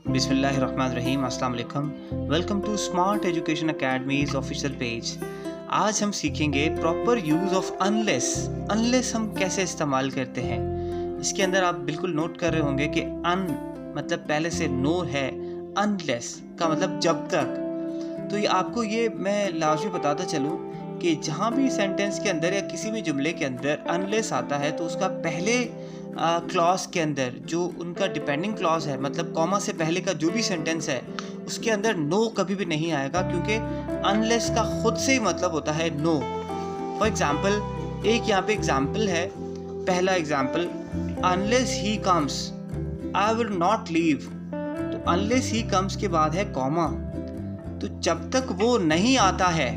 बिस्मिल्लाहिर्रहमानिर्रहीम, अस्सलाम वालेकुम। Welcome to Smart Education Academies official page. आज हम सीखेंगे proper use of unless. Unless हम कैसे इस्तेमाल करते हैं। इसके अंदर आप बिल्कुल नोट कर रहे होंगे कि अन मतलब पहले से नो है, अनलेस का मतलब जब तक। तो ये आपको ये मैं लाजमी बताता चलूँ कि जहाँ भी सेंटेंस के अंदर या किसी भी जुमले के अंदर अनलेस आता है तो उसका पहले क्लॉज के अंदर जो उनका डिपेंडिंग क्लॉज है, मतलब कॉमा से पहले का जो भी सेंटेंस है उसके अंदर नो कभी भी नहीं आएगा, क्योंकि अनलेस का खुद से ही मतलब होता है नो। फॉर एग्जाम्पल एक यहाँ पे एग्जाम्पल है, पहला example, unless he comes I will not leave. तो अनलेस ही कम्स के बाद है कॉमा, तो जब तक वो नहीं आता है,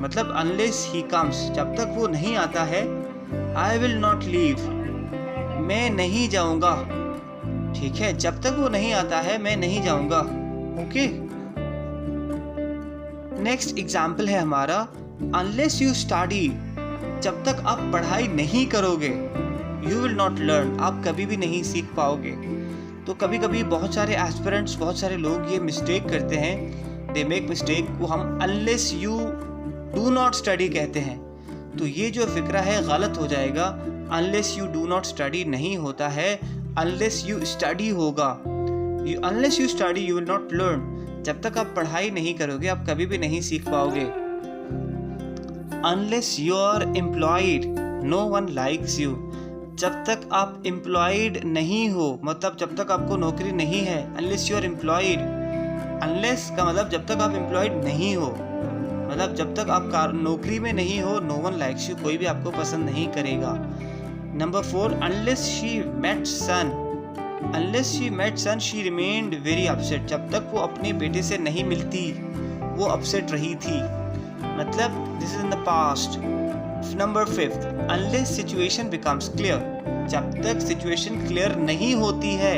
मतलब अनलेस ही कम्स, जब तक वो नहीं आता है, आई विल नॉट लीव, मैं नहीं जाऊंगा। ठीक है, जब तक वो नहीं आता है मैं नहीं जाऊंगा। ओके, नेक्स्ट एग्जाम्पल है हमारा, अनलेस यू स्टडी, जब तक आप पढ़ाई नहीं करोगे, यू विल नॉट लर्न, आप कभी भी नहीं सीख पाओगे। तो कभी कभी बहुत सारे एस्पिरेंट्स, बहुत सारे लोग ये मिस्टेक करते हैं, दे मेक मिस्टेक को हम unless you do not study कहते हैं। तो ये जो फिक्रा है गलत हो जाएगा। Unless you do not study नहीं होता है, अनलेस यू स्टडी होगा। Unless you study you will not learn, जब तक आप पढ़ाई नहीं करोगे आप कभी भी नहीं सीख पाओगे। Unless you are employed no one likes you, जब तक आप एम्प्लॉयड नहीं हो, मतलब जब तक आपको नौकरी नहीं है, unless you are employed. Unless का मतलब जब तक आप एम्प्लॉयड नहीं हो, मतलब जब तक आप नौकरी में नहीं हो, नो वन लाइक्स यू, कोई भी आपको पसंद नहीं करेगा। Number 4, unless she met son, unless she met son she remained very upset, जब तक वो अपने बेटे से नहीं मिलती वो अपसेट रही थी, मतलब this is in the past. Number 5, unless situation becomes clear, जब तक सिचुएशन क्लियर नहीं होती है,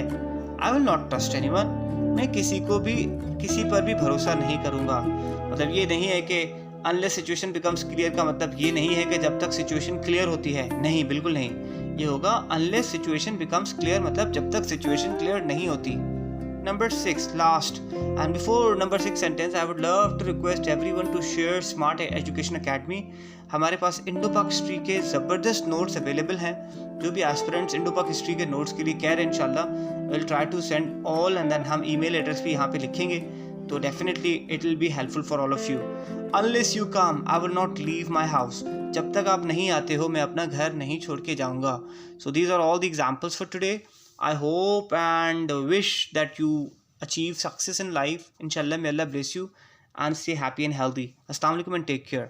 आई विल नॉट ट्रस्ट एनीवन, मैं किसी पर भी भरोसा नहीं करूँगा। मतलब ये नहीं है कि अनलेस सिचुएशन बिकम्स क्लियर का मतलब ये नहीं है कि जब तक सिचुएशन क्लियर होती है, नहीं, बिल्कुल नहीं। ये होगा अनलेस सिचुएशन बिकम्स क्लियर, मतलब जब तक सिचुएशन क्लियर नहीं होती। Number 6, last and before number 6 sentence, I would love to request everyone to share Smart Education Academy. हमारे पास इंडो पाक हिस्ट्री के ज़बरदस्त नोट्स अवेलेबल हैं। जो भी एस्पिरेंट्स इंडो पाक हिस्ट्री के नोट्स के लिए कह रहे हैं, इंशाल्लाह will try to send all, and then हम ईमेल एड्रेस भी यहाँ पे लिखेंगे, तो definitely it will be helpful for all of you. Unless you come I will not leave my house, जब तक आप नहीं आते हो मैं अपना घर नहीं छोड़ के जाऊँगा। So these are all the examples for today. I hope and wish that you achieve success in life. Inshallah, may Allah bless you and stay happy and healthy. Assalamu alaikum and take care.